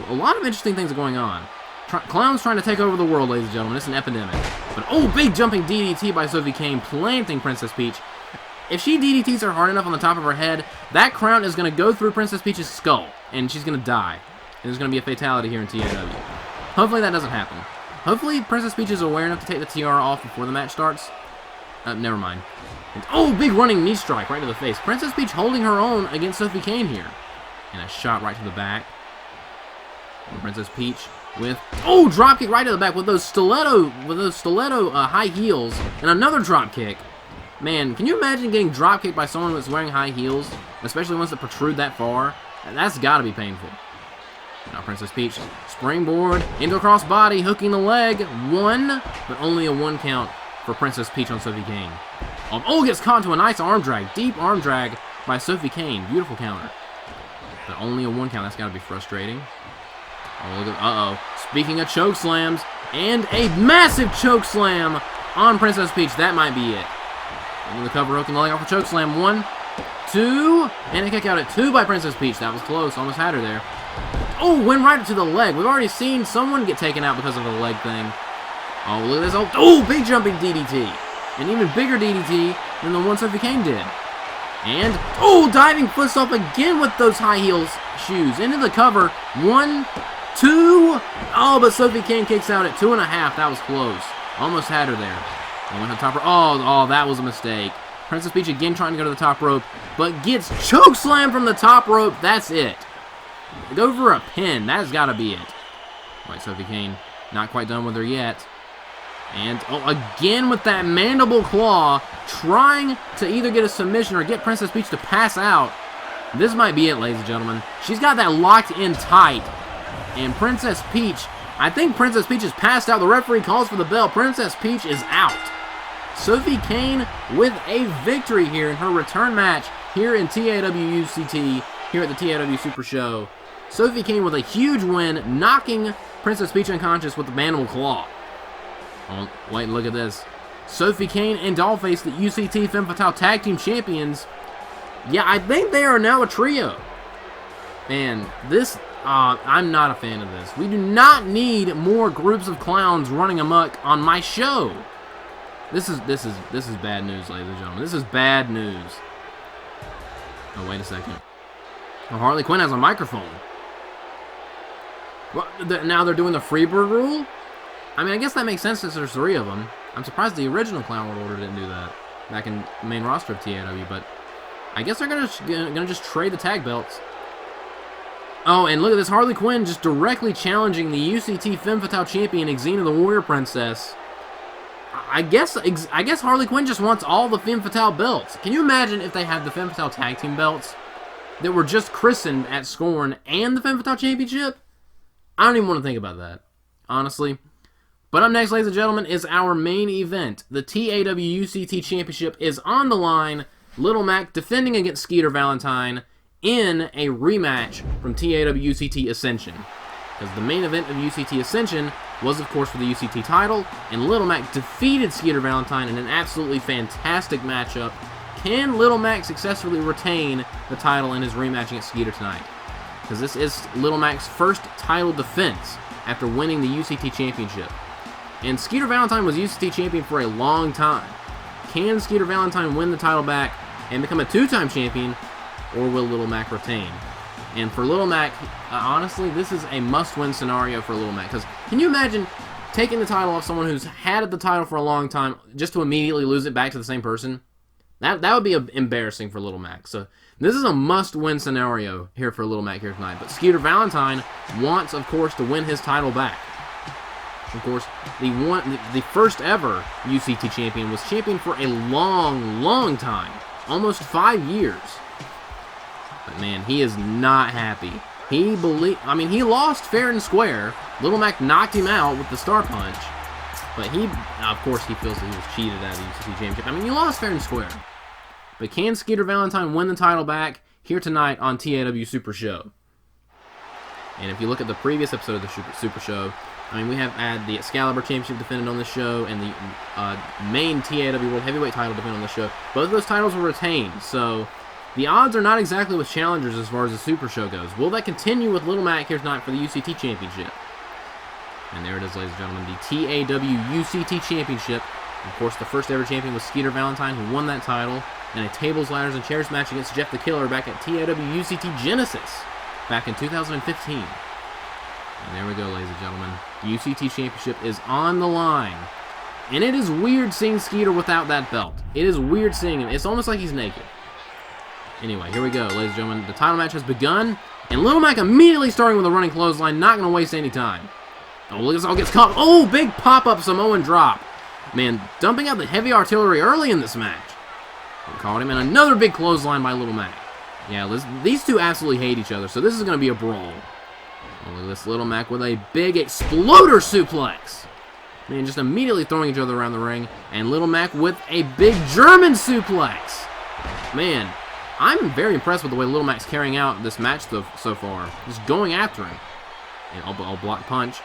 a lot of interesting things are going on. Clowns trying to take over the world, ladies and gentlemen. It's an epidemic. But, oh, big jumping DDT by Sophie Kane, planting Princess Peach. If she DDTs her hard enough on the top of her head, that crown is going to go through Princess Peach's skull, and she's going to die. And there's going to be a fatality here in TAW. Hopefully that doesn't happen. Hopefully Princess Peach is aware enough to take the tiara off before the match starts. Never mind. And, oh, big running knee strike right to the face. Princess Peach holding her own against Sophie Kane here. And a shot right to the back. And Princess Peach with, oh, dropkick right to the back with those stiletto high heels and another dropkick. Man, can you imagine getting dropkicked by someone that's wearing high heels, especially ones that protrude that far? That's got to be painful. Now Princess Peach, springboard into a crossbody, hooking the leg. One, but only a 1 count for Princess Peach on Sophie Kane. Oh, gets caught into a nice arm drag, deep arm drag by Sophie Kane. Beautiful counter. But only a 1 count. That's got to be frustrating. Oh, look at, uh-oh. Speaking of choke slams, and a massive choke slam on Princess Peach. That might be it. Into the cover, hooking the leg off a choke slam. 1, 2, and a kick out at 2 by Princess Peach. That was close. Almost had her there. Oh, went right to the leg. We've already seen someone get taken out because of the leg thing. Oh, look at this. Oh, big jumping DDT. An even bigger DDT than the one Sophie Kane did. And, oh, diving foot stomp again with those high heels shoes. Into the cover. 1, 2. Oh, but Sophie Kane kicks out at 2.5. That was close. Almost had her there. And went to the top rope. Oh, that was a mistake. Princess Peach again trying to go to the top rope, but gets chokeslammed from the top rope. That's it. Go for a pin. That's got to be it. All right, Sophie Kane not quite done with her yet. And, oh, again with that mandible claw, trying to either get a submission or get Princess Peach to pass out. This might be it, ladies and gentlemen. She's got that locked in tight. And Princess Peach, I think Princess Peach is passed out. The referee calls for the bell. Princess Peach is out. Sophie Kane with a victory here in her return match here in TAW UCT, here at the TAW Super-Show. Sophie Kane with a huge win, knocking Princess Peach unconscious with the mandible claw. Oh, wait, look at this. Sophie Kane and Dollface, the UCT Femme Fatale Tag Team Champions. Yeah, I think they are now a trio. And this, I'm not a fan of this. We do not need more groups of clowns running amok on my show. This is bad news, ladies and gentlemen. This is bad news. Oh, wait a second. Oh, Harley Quinn has a microphone. Well, now they're doing the Freebird rule? I mean, I guess that makes sense since there's 3 of them. I'm surprised the original Clown World Order didn't do that back in the main roster of TAW, but I guess they're gonna just trade the tag belts. Oh, and look at this, Harley Quinn just directly challenging the UCT Femme Fatale Champion, Xena the Warrior Princess. I guess Harley Quinn just wants all the Femme Fatale belts. Can you imagine if they had the Femme Fatale Tag Team belts that were just christened at Scorn and the Femme Fatale Championship? I don't even want to think about that, honestly. But up next, ladies and gentlemen, is our main event. The TAW UCT Championship is on the line. Little Mac defending against Skeeter Valentine in a rematch from TAW UCT Ascension. Because the main event of UCT Ascension was, of course, for the UCT title, and Little Mac defeated Skeeter Valentine in an absolutely fantastic matchup. Can Little Mac successfully retain the title in his rematch against Skeeter tonight? Because this is Little Mac's first title defense after winning the UCT Championship. And Skeeter Valentine was UCT champion for a long time. Can Skeeter Valentine win the title back and become a 2-time champion, or will Little Mac retain? And for Little Mac, honestly, this is a must-win scenario for Little Mac. Because can you imagine taking the title off someone who's had the title for a long time just to immediately lose it back to the same person? That would be embarrassing for Little Mac. So this is a must-win scenario here for Little Mac here tonight. But Skeeter Valentine wants, of course, to win his title back. Of course, the first ever UCT champion was champion for a long, long time. Almost 5 years. But man, he is not happy. He lost fair and square. Little Mac knocked him out with the star punch. But of course, he feels that he was cheated out of the UCT championship. I mean, you lost fair and square. But can Skeeter Valentine win the title back here tonight on TAW Super-Show? And if you look at the previous episode of the Super-Show, I mean, we have had the Excalibur Championship defended on this show and the main TAW World Heavyweight title defended on this show. Both of those titles were retained, so the odds are not exactly with challengers as far as the Super Show goes. Will that continue with Little Mac here tonight for the UCT Championship? And there it is, ladies and gentlemen, the TAW UCT Championship. Of course, the first ever champion was Skeeter Valentine, who won that title in a tables, ladders, and chairs match against Jeff the Killer back at TAW UCT Genesis back in 2015. And there we go, ladies and gentlemen. The UCT Championship is on the line. And it is weird seeing Skeeter without that belt. It is weird seeing him. It's almost like he's naked. Anyway, here we go, ladies and gentlemen. The title match has begun. And Little Mac immediately starting with a running clothesline. Not going to waste any time. Oh, look at this all gets caught. Oh, big pop-up Samoan drop. Man, dumping out the heavy artillery early in this match. Caught him. And another big clothesline by Little Mac. Yeah, these two absolutely hate each other. So this is going to be a brawl. Oh, look at this Little Mac with a big exploder suplex. Man, just immediately throwing each other around the ring. And Little Mac with a big German suplex. Man, I'm very impressed with the way Little Mac's carrying out this match so far. Just going after him. And all block punch.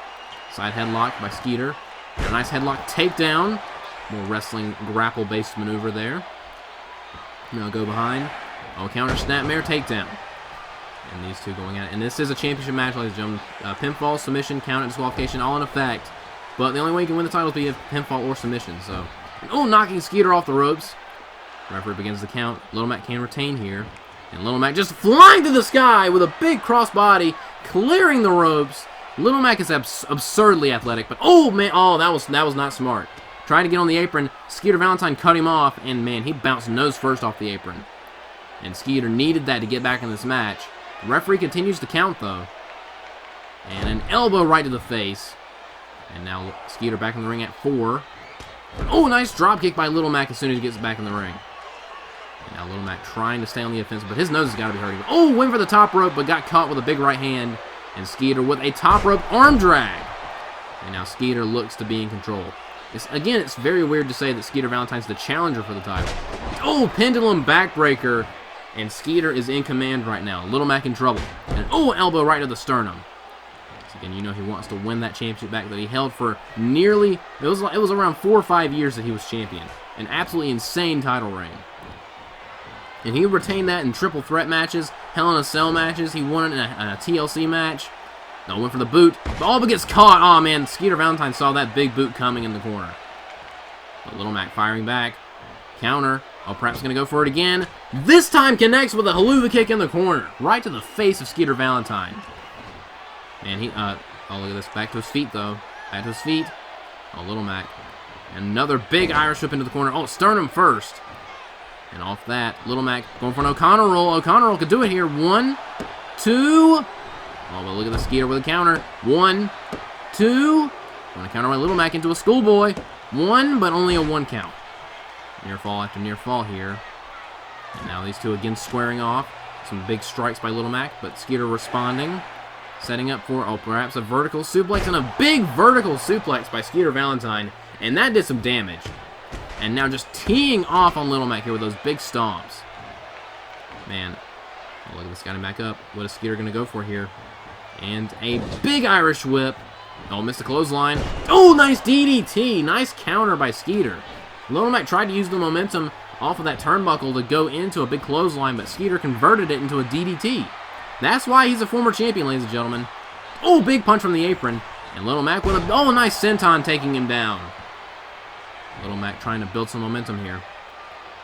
Side headlock by Skeeter. And a nice headlock takedown. More wrestling grapple-based maneuver there. Now go behind. Oh, counter snapmare takedown. And these two going at it. And this is a championship match, ladies and gentlemen. Pinfall, submission, count, disqualification, all in effect. But the only way you can win the title is via pinfall or submission. So, knocking Skeeter off the ropes. Referee begins the count. Little Mac can retain here. And Little Mac just flying to the sky with a big crossbody, clearing the ropes. Little Mac is absurdly athletic. But, oh, man, that was not smart. Trying to get on the apron. Skeeter Valentine cut him off. And, man, he bounced nose first off the apron. And Skeeter needed that to get back in this match. The referee continues to count, though. And an elbow right to the face. And now Skeeter back in the ring at 4. Oh, nice drop kick by Little Mac as soon as he gets back in the ring. And now Little Mac trying to stay on the offensive, but his nose has got to be hurting. Oh, went for the top rope, but got caught with a big right hand. And Skeeter with a top rope arm drag. And now Skeeter looks to be in control. Again, it's very weird to say that Skeeter Valentine's the challenger for the title. Oh, pendulum backbreaker. And Skeeter is in command right now. Little Mac in trouble. And elbow right to the sternum. So again, you know he wants to win that championship back that he held for nearly, it was around 4 or 5 years that he was champion. An absolutely insane title reign. And he retained that in triple threat matches, Hell in a Cell matches. He won it in a TLC match. No, went for the boot. But gets caught. Oh, man, Skeeter Valentine saw that big boot coming in the corner. But Little Mac firing back. Counter. Oh, perhaps going to go for it again. This time connects with a haluva kick in the corner. Right to the face of Skeeter Valentine. And he, oh, look at this. Back to his feet, though. Back to his feet. Oh, Little Mac. Another big Irish whip into the corner. Oh, sternum first. And off that, Little Mac going for an O'Connor roll. O'Connor roll could do it here. 1, 2. Oh, but look at the Skeeter with a counter. 1, 2. Going to counter my Little Mac into a schoolboy. 1, but only a 1 count. Near fall after near fall here. And now these two again squaring off. Some big strikes by Little Mac, but Skeeter responding. Setting up for, perhaps a vertical suplex and a big vertical suplex by Skeeter Valentine. And that did some damage. And now just teeing off on Little Mac here with those big stomps. Man, look at this, got him back up. What is Skeeter going to go for here? And a big Irish whip. Oh, missed a clothesline. Oh, nice DDT. Nice counter by Skeeter. Little Mac tried to use the momentum off of that turnbuckle to go into a big clothesline, but Skeeter converted it into a DDT. That's why he's a former champion, ladies and gentlemen. Oh, big punch from the apron. And Little Mac with a, nice senton taking him down. Little Mac trying to build some momentum here.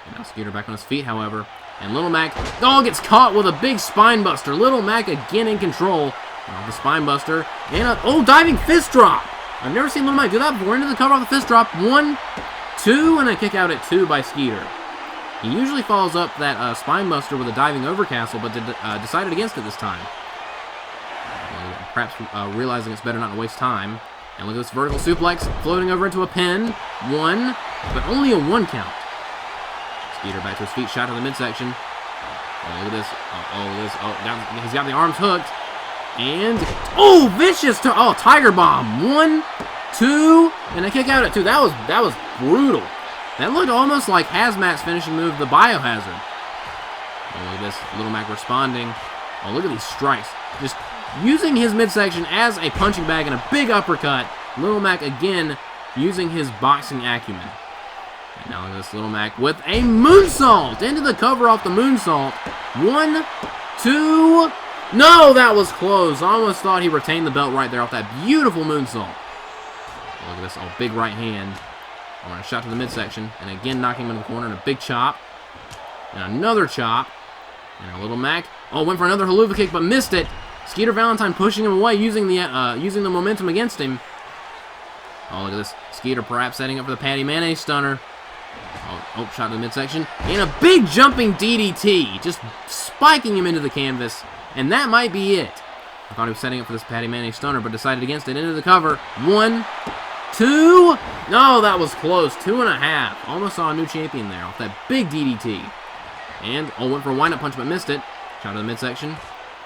And now Skeeter back on his feet, however. And Little Mac, gets caught with a big spine buster. Little Mac again in control of the spine buster. And a, diving fist drop. I've never seen Little Mac do that before. Into the cover off the fist drop. 1, 2, and a kick out at 2 by Skeeter. He usually follows up that spine buster with a diving overcastle, but decided against it this time. Perhaps realizing it's better not to waste time. And look at this vertical suplex floating over into a pin. 1, but only a 1 count. Skeeter back to his feet, shot to the midsection. Oh, look at this. He's got the arms hooked. And, vicious. Tiger Bomb. 1, 2, and a kick out at 2. That was brutal. That looked almost like Hazmat's finishing move, the Biohazard. Oh, look at this. Little Mac responding. Oh, look at these strikes. Just using his midsection as a punching bag and a big uppercut. Little Mac again using his boxing acumen. And now look at this Little Mac with a moonsault into the cover off the moonsault. 1, 2. No, that was close. I almost thought he retained the belt right there off that beautiful moonsault. Look at this. Big right hand. A shot to the midsection. And again knocking him into the corner and a big chop. And another chop. And a Little Mac. Went for another haluva kick but missed it. Skeeter Valentine pushing him away, using the momentum against him. Oh, look at this. Skeeter perhaps setting up for the Patty Mayonnaise stunner. Shot to the midsection. And a big jumping DDT. Just spiking him into the canvas. And that might be it. I thought he was setting up for this Patty Mayonnaise stunner, but decided against it. Into the cover. 1, 2. No, that was close. 2.5. Almost saw a new champion there off that big DDT. And, went for a wind-up punch, but missed it. Shot to the midsection.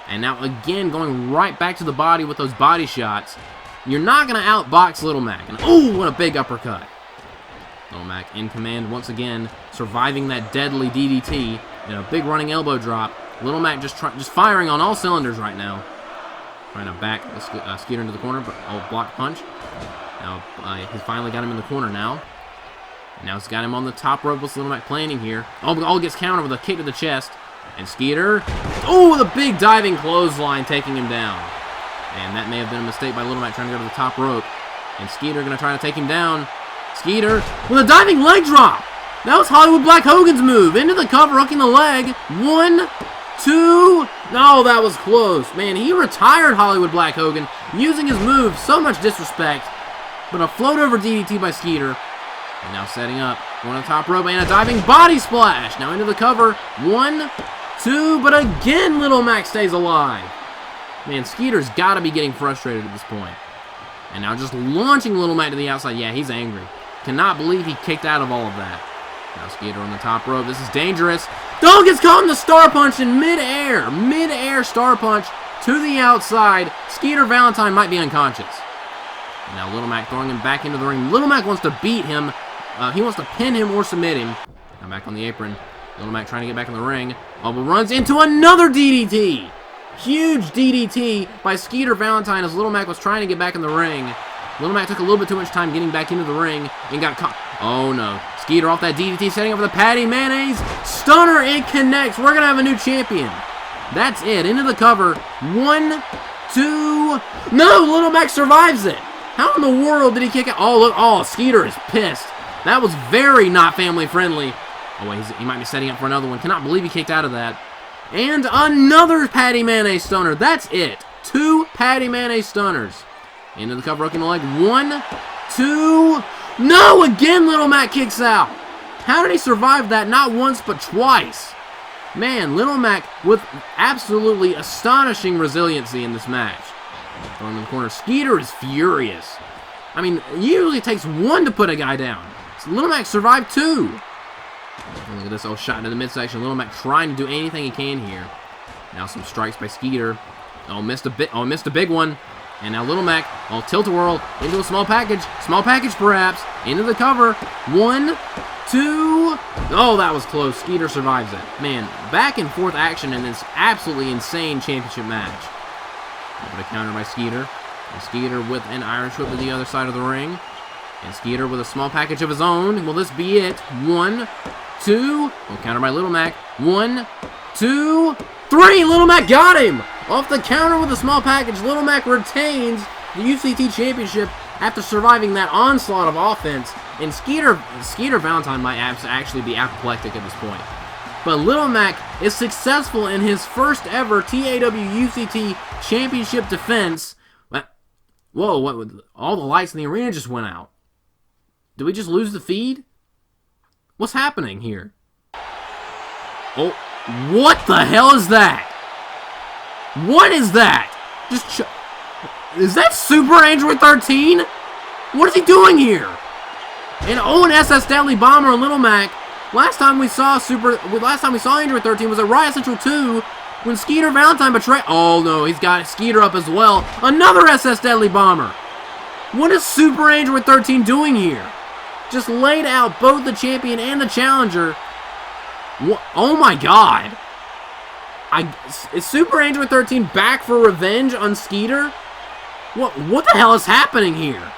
And now, again, going right back to the body with those body shots. You're not going to outbox Little Mac. And, what a big uppercut. Little Mac in command once again, surviving that deadly DDT. And a big running elbow drop. Little Mac just firing on all cylinders right now. Trying to back Skeeter into the corner, but block punch. Now, he's finally got him in the corner now. And now he's got him on the top rope with Little Mac planning here. Gets countered with a kick to the chest. And Skeeter, with a big diving clothesline taking him down. And that may have been a mistake by Little Mac trying to go to the top rope. And Skeeter going to try to take him down. Skeeter with a diving leg drop. That was Hollywood Black Hogan's move. Into the cover, hooking the leg. 1, 2. No, that was close. Man, he retired Hollywood Black Hogan using his move. So much disrespect. But a float over DDT by Skeeter. And now setting up. Going on the top rope and a diving body splash. Now into the cover. 1, 2. But again, Little Mac stays alive. Man, Skeeter's got to be getting frustrated at this point. And now just launching Little Mac to the outside. Yeah, he's angry. Cannot believe he kicked out of all of that. Now Skeeter on the top rope. This is dangerous. Gets caught in the star punch in midair. Midair star punch to the outside. Skeeter Valentine might be unconscious. And now Little Mac throwing him back into the ring. Little Mac wants to beat him. He wants to pin him or submit him. Now back on the apron. Little Mac trying to get back in the ring. But runs into another DDT. Huge DDT by Skeeter Valentine as Little Mac was trying to get back in the ring. Little Mac took a little bit too much time getting back into the ring and got caught. Oh no. Skeeter off that DDT, setting up for the Patty Mayonnaise. Stunner, it connects. We're going to have a new champion. That's it. Into the cover. 1, 2. No, Little Mac survives it. How in the world did he kick it? Look. Skeeter is pissed. That was very not family friendly. Wait, he might be setting up for another one. Cannot believe he kicked out of that. And another Patty Mayonnaise stunner. That's it. 2 Patty Mayonnaise stunners. Into the cover, hooking the leg. 1, 2. No, again Little Mac kicks out. How did he survive that? Not once, but twice. Man, Little Mac with absolutely astonishing resiliency in this match. Throwing in the corner. Skeeter is furious. I mean, usually it takes 1 to put a guy down. So Little Mac survived 2. Look at this shot into the midsection. Little Mac trying to do anything he can here. Now some strikes by Skeeter. Missed a big one. And now Little Mac, tilt-a-whirl into a small package. Small package, perhaps. Into the cover. 1, 2. That was close. Skeeter survives it. Man, back and forth action in this absolutely insane championship match. But a counter by Skeeter. And Skeeter with an Irish whip to the other side of the ring. And Skeeter with a small package of his own. Will this be it? 1, 2. Counter by Little Mac. 1, 2, 3. Little Mac got him! Off the counter with a small package, Little Mac retains the UCT Championship after surviving that onslaught of offense. And Skeeter Valentine might actually be apoplectic at this point. But Little Mac is successful in his first ever TAW UCT Championship defense. Whoa, what? All the lights in the arena just went out. Did we just lose the feed? What's happening here? What the hell is that? What is that? Is that Super Android 13? What is he doing here? And an SS Deadly Bomber and Little Mac. Last time we saw Android 13 was at Riot Central 2 when Skeeter Valentine betrayed. Oh no, he's got Skeeter up as well. Another SS Deadly Bomber. What is Super Android 13 doing here? Just laid out both the champion and the challenger. What? Oh my god. Is Super Android 13 back for revenge on Skeeter? What the hell is happening here?